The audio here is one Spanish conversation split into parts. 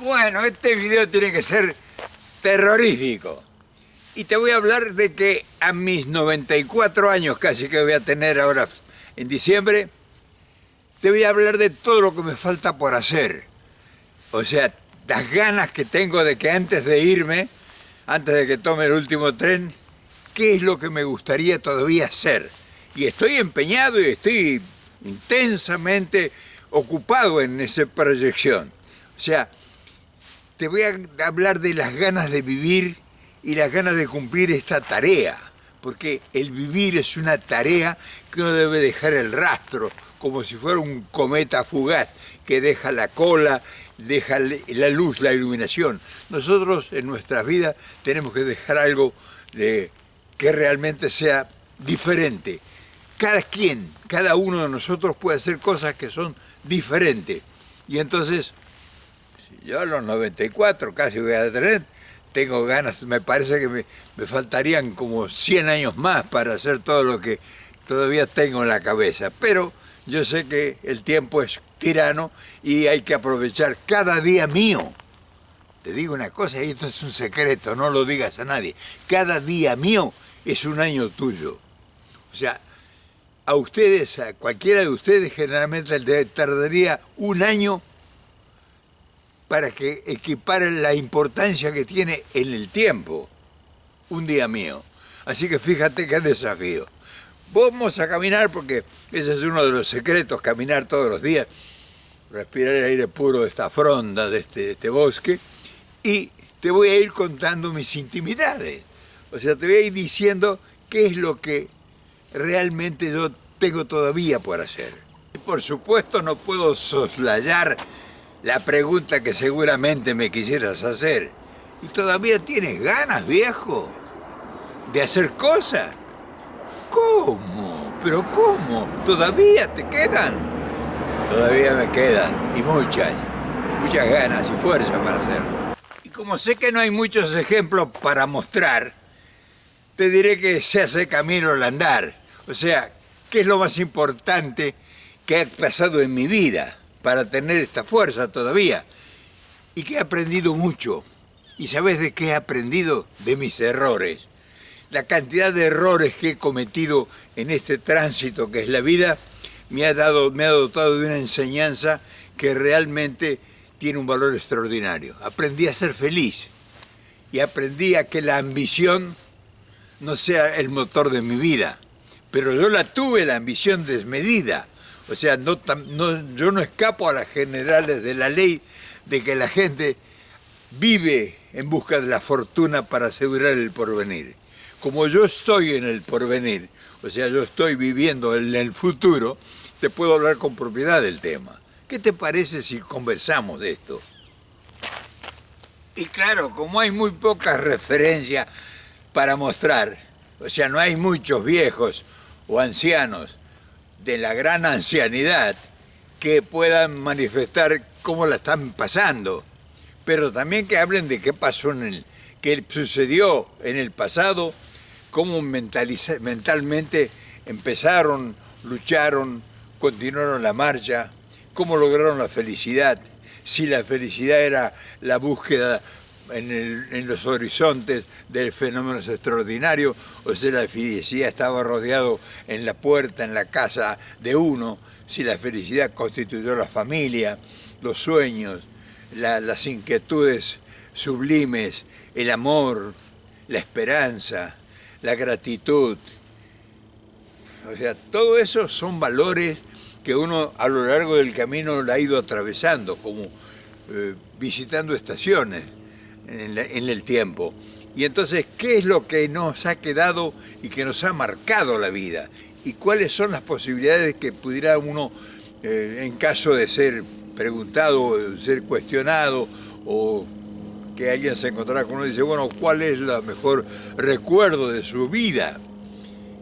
Bueno, este video tiene que ser terrorífico. Y te voy a hablar de que a mis 94 años casi que voy a tener ahora en diciembre, te voy a hablar de todo lo que me falta por hacer. O sea, las ganas que tengo de que antes de irme, antes de que tome el último tren, qué es lo que me gustaría todavía hacer. Y estoy empeñado y estoy intensamente ocupado en esa proyección. O sea, te voy a hablar de las ganas de vivir y las ganas de cumplir esta tarea, porque el vivir es una tarea que uno debe dejar el rastro, como si fuera un cometa fugaz que deja la cola, deja la luz, la iluminación. Nosotros en nuestras vidas tenemos que dejar algo que realmente sea diferente. Cada uno de nosotros puede hacer cosas que son diferentes. Y entonces, si yo a los 94 casi voy a tener, tengo ganas, me parece que me faltarían como 100 años más para hacer todo lo que todavía tengo en la cabeza. Pero yo sé que el tiempo es tirano y hay que aprovechar cada día mío. Te digo una cosa, y esto es un secreto, no lo digas a nadie. Cada día mío es un año tuyo. O sea, a ustedes, a cualquiera de ustedes, generalmente tardaría un año para que equiparen la importancia que tiene en el tiempo un día mío. Así que fíjate qué desafío. Vamos a caminar porque ese es uno de los secretos, caminar todos los días, respirar el aire puro de esta fronda, de este bosque, y te voy a ir contando mis intimidades. O sea, te voy a ir diciendo qué es lo que realmente yo tengo todavía por hacer. Y por supuesto no puedo soslayar la pregunta que seguramente me quisieras hacer. ¿Y todavía tienes ganas, viejo, de hacer cosas? ¿Cómo? ¿Pero cómo? ¿Todavía te quedan? Todavía me quedan, y muchas ganas y fuerza para hacerlo. Y como sé que no hay muchos ejemplos para mostrar, te diré que se hace camino al andar. O sea, ¿qué es lo más importante que ha pasado en mi vida para tener esta fuerza todavía? Y que he aprendido mucho. ¿Y sabes de qué he aprendido? De mis errores. La cantidad de errores que he cometido en este tránsito que es la vida me ha dotado de una enseñanza que realmente tiene un valor extraordinario. Aprendí a ser feliz y aprendí a que la ambición no sea el motor de mi vida. Pero yo la tuve, la ambición desmedida. O sea, yo no escapo a las generales de la ley de que la gente vive en busca de la fortuna para asegurar el porvenir. Como yo estoy en el porvenir, o sea, yo estoy viviendo en el futuro, te puedo hablar con propiedad del tema. ¿Qué te parece si conversamos de esto? Y claro, como hay muy pocas referencias para mostrar, o sea, no hay muchos viejos o ancianos de la gran ancianidad que puedan manifestar cómo la están pasando, pero también que hablen de qué pasó qué sucedió en el pasado, cómo mentalmente empezaron, lucharon, continuaron la marcha, cómo lograron la felicidad, si la felicidad era la búsqueda en los horizontes de fenómenos extraordinarios, o si la felicidad estaba rodeado en la puerta, en la casa de uno, si la felicidad constituyó la familia, los sueños, las inquietudes sublimes, el amor, la esperanza, la gratitud. O sea, todo eso son valores que uno a lo largo del camino la ha ido atravesando, como visitando estaciones en el tiempo. Y entonces, ¿qué es lo que nos ha quedado y que nos ha marcado la vida? ¿Y cuáles son las posibilidades que pudiera uno, en caso de ser preguntado, ser cuestionado, o que alguien se encontrara con uno y dice, bueno, ¿cuál es el mejor recuerdo de su vida?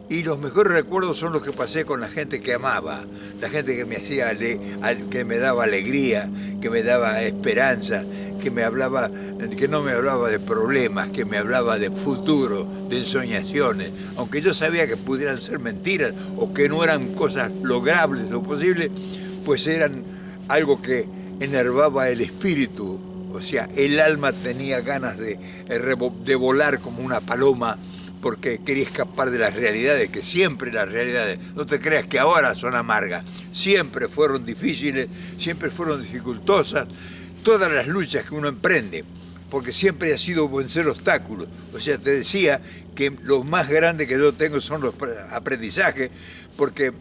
Y los mejores recuerdos son los que pasé con la gente que amaba, la gente que me hacía, que me daba alegría, que me daba esperanza, que no me hablaba de problemas, que me hablaba de futuro, de ensoñaciones, aunque yo sabía que pudieran ser mentiras o que no eran cosas logrables o posibles, pues eran algo que enervaba el espíritu O sea, el alma tenía ganas de volar como una paloma porque quería escapar de las realidades, que siempre las realidades, no te creas que ahora son amargas, siempre fueron difíciles, siempre fueron dificultosas, todas las luchas que uno emprende, porque siempre ha sido vencer obstáculos. O sea, te decía que lo más grande que yo tengo son los aprendizajes, porque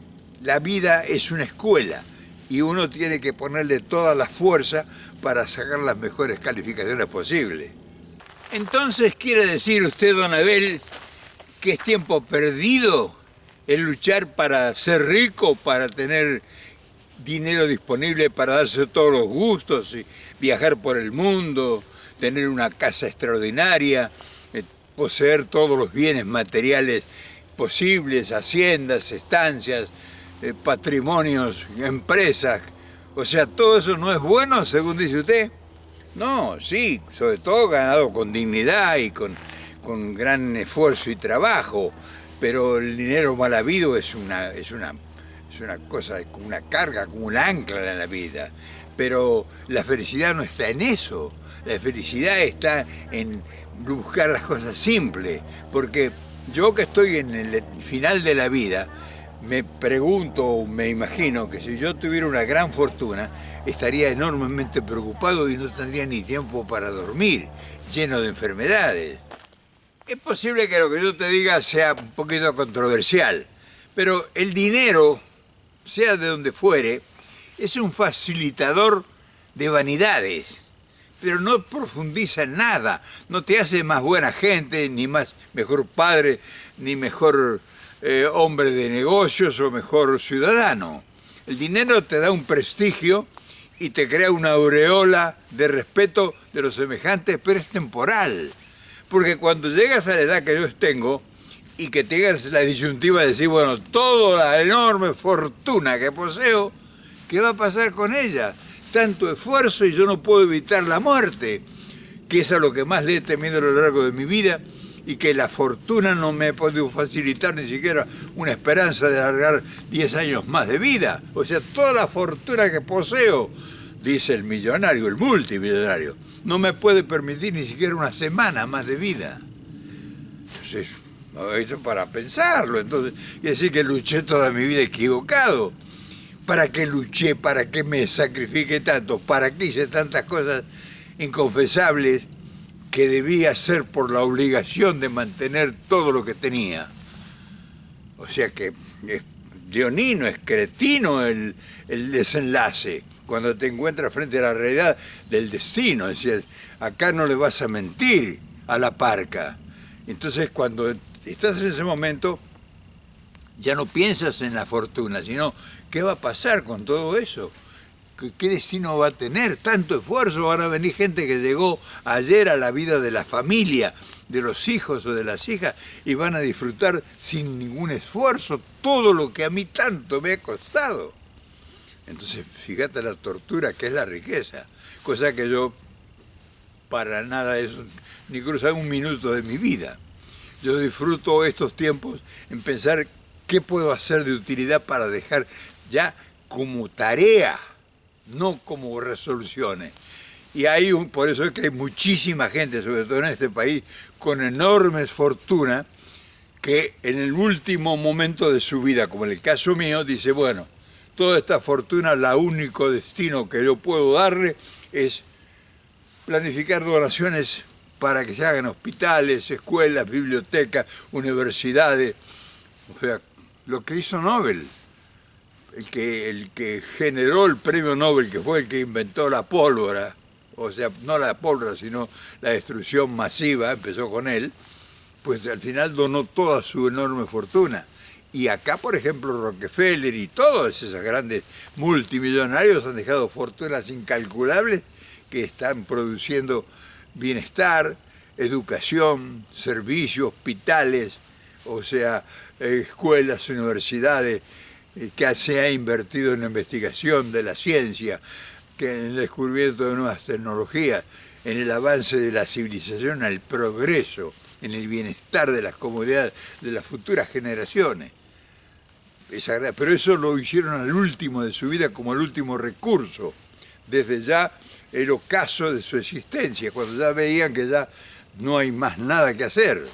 la vida es una escuela y uno tiene que ponerle toda la fuerza para sacar las mejores calificaciones posibles. Entonces, ¿quiere decir usted, don Abel, que es tiempo perdido el luchar para ser rico, para tener dinero disponible para darse todos los gustos y viajar por el mundo, tener una casa extraordinaria, poseer todos los bienes materiales posibles, haciendas, estancias, patrimonios, empresas? O sea, ¿todo eso no es bueno, según dice usted? No, sí, sobre todo ganado con dignidad y con gran esfuerzo y trabajo, pero el dinero mal habido es una cosa, como una carga, como un ancla en la vida. Pero la felicidad no está en eso, la felicidad está en buscar las cosas simples, porque yo que estoy en el final de la vida, me pregunto, me imagino que si yo tuviera una gran fortuna, estaría enormemente preocupado y no tendría ni tiempo para dormir, lleno de enfermedades. Es posible que lo que yo te diga sea un poquito controversial, pero el dinero, sea de donde fuere, es un facilitador de vanidades, pero no profundiza en nada, no te hace más buena gente, ni mejor padre, ni mejor hombre de negocios o mejor ciudadano. El dinero te da un prestigio y te crea una aureola de respeto de los semejantes, pero es temporal. Porque cuando llegas a la edad que yo tengo y que tengas la disyuntiva de decir, bueno, toda la enorme fortuna que poseo, ¿qué va a pasar con ella? Tanto esfuerzo y yo no puedo evitar la muerte, que es a lo que más le he temido a lo largo de mi vida y que la fortuna no me ha podido facilitar ni siquiera una esperanza de alargar 10 años más de vida. O sea, toda la fortuna que poseo, dice el millonario, el multimillonario, no me puede permitir ni siquiera una semana más de vida. Entonces, eso para pensarlo. Entonces, y decir que luché toda mi vida equivocado. ¿Para qué luché? ¿Para qué me sacrifiqué tanto? ¿Para qué hice tantas cosas inconfesables que debía hacer por la obligación de mantener todo lo que tenía? O sea que es leonino, es cretino el desenlace, cuando te encuentras frente a la realidad del destino. Es decir, acá no le vas a mentir a la parca. Entonces, cuando estás en ese momento, ya no piensas en la fortuna, sino ¿qué va a pasar con todo eso? ¿Qué destino va a tener? Tanto esfuerzo, van a venir gente que llegó ayer a la vida de la familia, de los hijos o de las hijas, y van a disfrutar sin ningún esfuerzo todo lo que a mí tanto me ha costado. Entonces, fíjate la tortura que es la riqueza, cosa que yo para nada eso, ni cruza un minuto de mi vida. Yo disfruto estos tiempos en pensar qué puedo hacer de utilidad para dejar ya como tarea, no como resoluciones. Y por eso es que hay muchísima gente, sobre todo en este país, con enormes fortunas, que en el último momento de su vida, como en el caso mío, dice, bueno, toda esta fortuna, el único destino que yo puedo darle es planificar donaciones para que se hagan hospitales, escuelas, bibliotecas, universidades. O sea, lo que hizo Nobel, el que generó el premio Nobel, que fue el que inventó la pólvora, o sea, no la pólvora, sino la destrucción masiva, empezó con él, pues al final donó toda su enorme fortuna. Y acá, por ejemplo, Rockefeller y todos esos grandes multimillonarios han dejado fortunas incalculables que están produciendo bienestar, educación, servicios, hospitales, o sea, escuelas, universidades, que se ha invertido en la investigación de la ciencia, que en el descubrimiento de nuevas tecnologías, en el avance de la civilización, el progreso, en el bienestar de las comunidades, de las futuras generaciones. Pero eso lo hicieron al último de su vida como el último recurso. Desde ya el ocaso de su existencia, cuando ya veían que ya no hay más nada que hacer.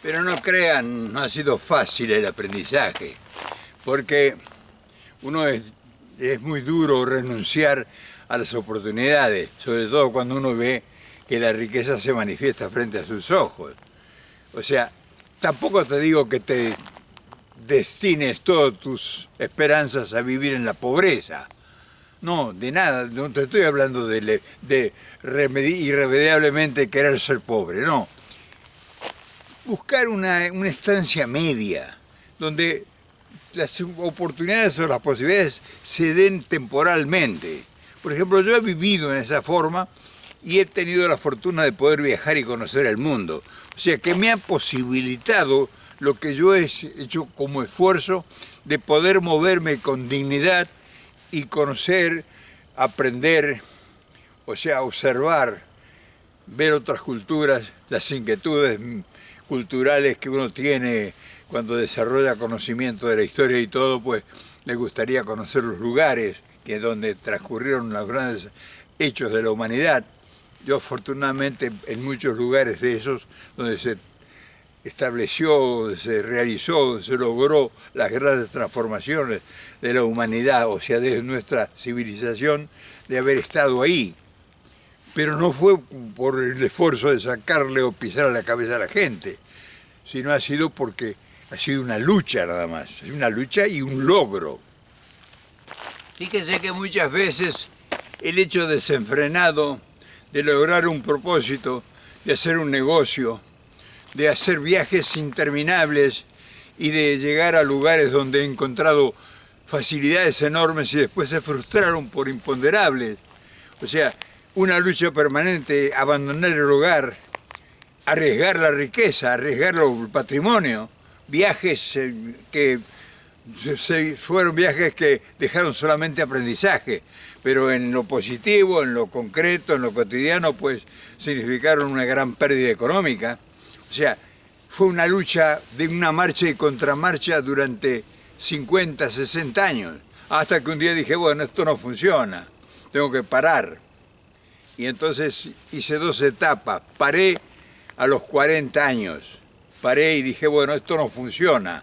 Pero no crean, no ha sido fácil el aprendizaje, porque es muy duro renunciar a las oportunidades, sobre todo cuando uno ve que la riqueza se manifiesta frente a sus ojos. O sea, tampoco te digo que te destines todas tus esperanzas a vivir en la pobreza. No, de nada, no te estoy hablando de irremediablemente querer ser pobre, no. Buscar una estancia media, donde las oportunidades o las posibilidades se den temporalmente. Por ejemplo, yo he vivido en esa forma y he tenido la fortuna de poder viajar y conocer el mundo. O sea, que me ha posibilitado lo que yo he hecho como esfuerzo de poder moverme con dignidad y conocer, aprender, o sea, observar, ver otras culturas, las inquietudes culturales que uno tiene cuando desarrolla conocimiento de la historia y todo, pues le gustaría conocer los lugares donde transcurrieron los grandes hechos de la humanidad. Yo afortunadamente en muchos lugares de esos donde se estableció, donde se realizó, donde se logró las grandes transformaciones de la humanidad, o sea, de nuestra civilización, de haber estado ahí. Pero no fue por el esfuerzo de sacarle o pisar a la cabeza a la gente, sino ha sido porque ha sido una lucha nada más, una lucha y un logro. Fíjense que muchas veces el hecho desenfrenado de lograr un propósito, de hacer un negocio, de hacer viajes interminables y de llegar a lugares donde he encontrado facilidades enormes y después se frustraron por imponderables. O sea, una lucha permanente, abandonar el hogar, arriesgar la riqueza, arriesgar el patrimonio, viajes que fueron viajes que dejaron solamente aprendizaje, pero en lo positivo, en lo concreto, en lo cotidiano, pues significaron una gran pérdida económica. O sea, fue una lucha de una marcha y contramarcha durante 50, 60 años, hasta que un día dije, bueno, esto no funciona, tengo que parar. Y entonces hice 2 etapas, paré a los 40 años, paré y dije, bueno, esto no funciona,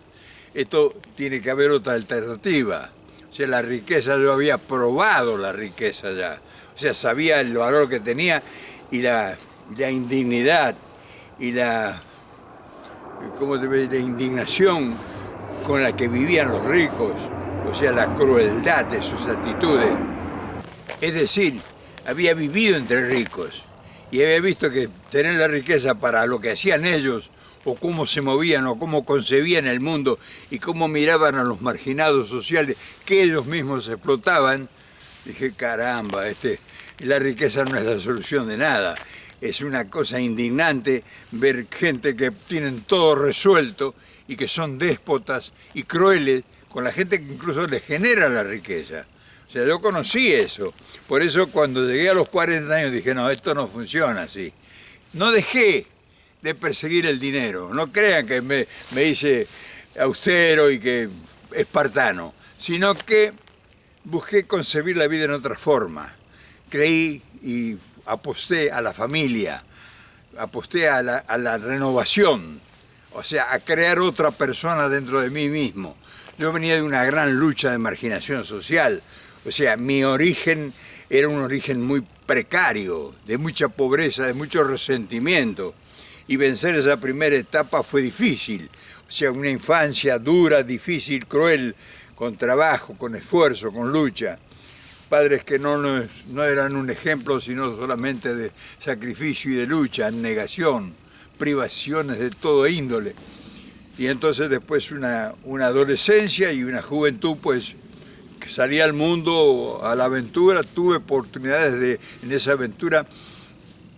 esto tiene que haber otra alternativa. O sea, la riqueza, yo había probado la riqueza ya, o sea, sabía el valor que tenía y la indignidad y la indignación con la que vivían los ricos, o sea, la crueldad de sus actitudes. Es decir, había vivido entre ricos y había visto que tener la riqueza para lo que hacían ellos, o cómo se movían, o cómo concebían el mundo, y cómo miraban a los marginados sociales que ellos mismos explotaban, dije, caramba, la riqueza no es la solución de nada. Es una cosa indignante ver gente que tienen todo resuelto y que son déspotas y crueles con la gente que incluso les genera la riqueza. O sea, yo conocí eso. Por eso cuando llegué a los 40 años dije, no, esto no funciona así. No dejé de perseguir el dinero. No crean que me hice austero y que espartano, sino que busqué concebir la vida en otra forma. Creí y aposté a la familia, aposté a la renovación, o sea, a crear otra persona dentro de mí mismo. Yo venía de una gran lucha de marginación social, o sea, mi origen era un origen muy precario, de mucha pobreza, de mucho resentimiento, y vencer esa primera etapa fue difícil, o sea, una infancia dura, difícil, cruel, con trabajo, con esfuerzo, con lucha. Padres que no eran un ejemplo, sino solamente de sacrificio y de lucha, negación, privaciones de todo índole. Y entonces después una adolescencia y una juventud, pues, que salía al mundo, a la aventura, tuve oportunidades de, en esa aventura,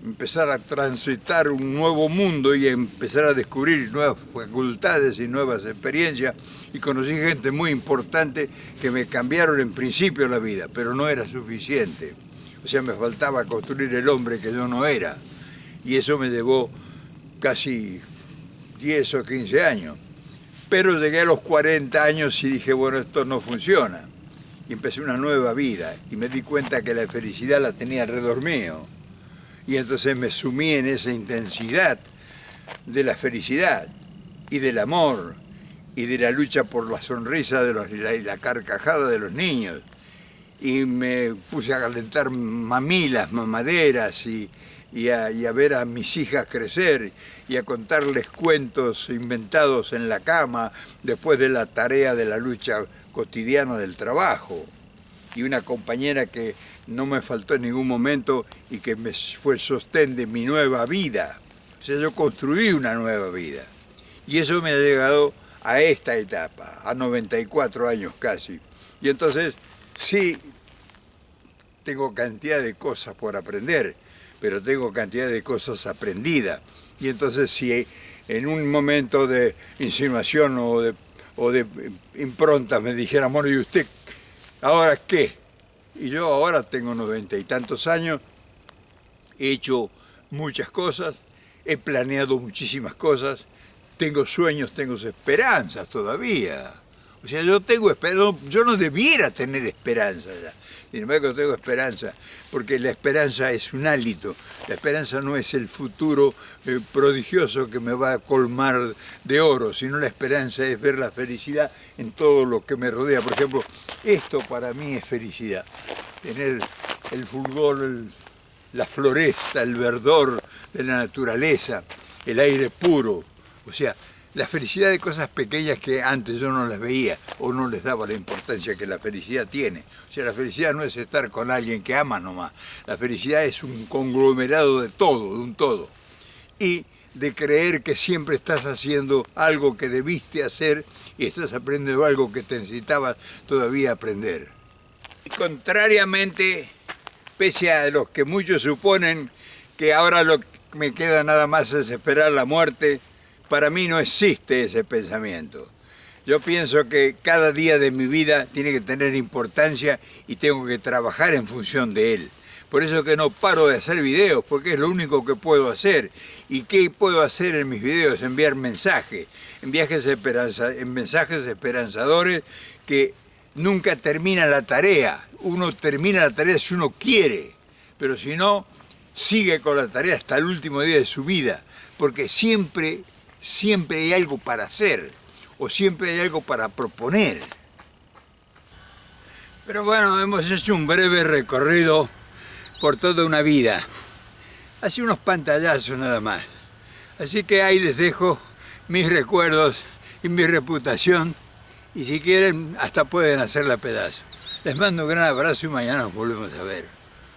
empezar a transitar un nuevo mundo y empezar a descubrir nuevas facultades y nuevas experiencias, y conocí gente muy importante que me cambiaron en principio la vida, pero no era suficiente. O sea, me faltaba construir el hombre que yo no era, y eso me llevó casi 10 o 15 años. Pero llegué a los 40 años y dije, bueno, esto no funciona. Y empecé una nueva vida, y me di cuenta que la felicidad la tenía alrededor mío. Y entonces me sumí en esa intensidad de la felicidad y del amor y de la lucha por la sonrisa y la carcajada de los niños. Y me puse a calentar mamilas, mamaderas y a ver a mis hijas crecer y a contarles cuentos inventados en la cama después de la tarea de la lucha cotidiana del trabajo. Y una compañera que no me faltó en ningún momento y que me fue el sostén de mi nueva vida. O sea, yo construí una nueva vida. Y eso me ha llegado a esta etapa, a 94 años casi. Y entonces, sí, tengo cantidad de cosas por aprender, pero tengo cantidad de cosas aprendidas. Y entonces, si en un momento de insinuación o de impronta me dijera, bueno, ¿y usted ahora qué? Y yo ahora tengo 90 y tantos años, he hecho muchas cosas, he planeado muchísimas cosas, tengo sueños, tengo esperanzas todavía. O sea, yo no debiera tener esperanza ya. Sin embargo, tengo esperanza, porque la esperanza es un hálito. La esperanza no es el futuro prodigioso que me va a colmar de oro, sino la esperanza es ver la felicidad en todo lo que me rodea. Por ejemplo, esto para mí es felicidad. Tener el fulgor, la floresta, el verdor de la naturaleza, el aire puro. O sea, la felicidad de cosas pequeñas que antes yo no las veía o no les daba la importancia que la felicidad tiene. O sea, la felicidad no es estar con alguien que ama nomás. La felicidad es un conglomerado de todo, de un todo. Y de creer que siempre estás haciendo algo que debiste hacer y estás aprendiendo algo que te necesitabas todavía aprender. Contrariamente, pese a los que muchos suponen que ahora lo que me queda nada más es esperar la muerte, para mí no existe ese pensamiento. Yo pienso que cada día de mi vida tiene que tener importancia y tengo que trabajar en función de él. Por eso que no paro de hacer videos, porque es lo único que puedo hacer. ¿Y qué puedo hacer en mis videos? Enviar mensajes, en mensajes esperanzadores que nunca termina la tarea. Uno termina la tarea si uno quiere, pero si no, sigue con la tarea hasta el último día de su vida, porque siempre hay algo para hacer, o siempre hay algo para proponer. Pero bueno, hemos hecho un breve recorrido por toda una vida. Así unos pantallazos nada más. Así que ahí les dejo mis recuerdos y mi reputación, y si quieren hasta pueden hacerla pedazo. Les mando un gran abrazo y mañana nos volvemos a ver.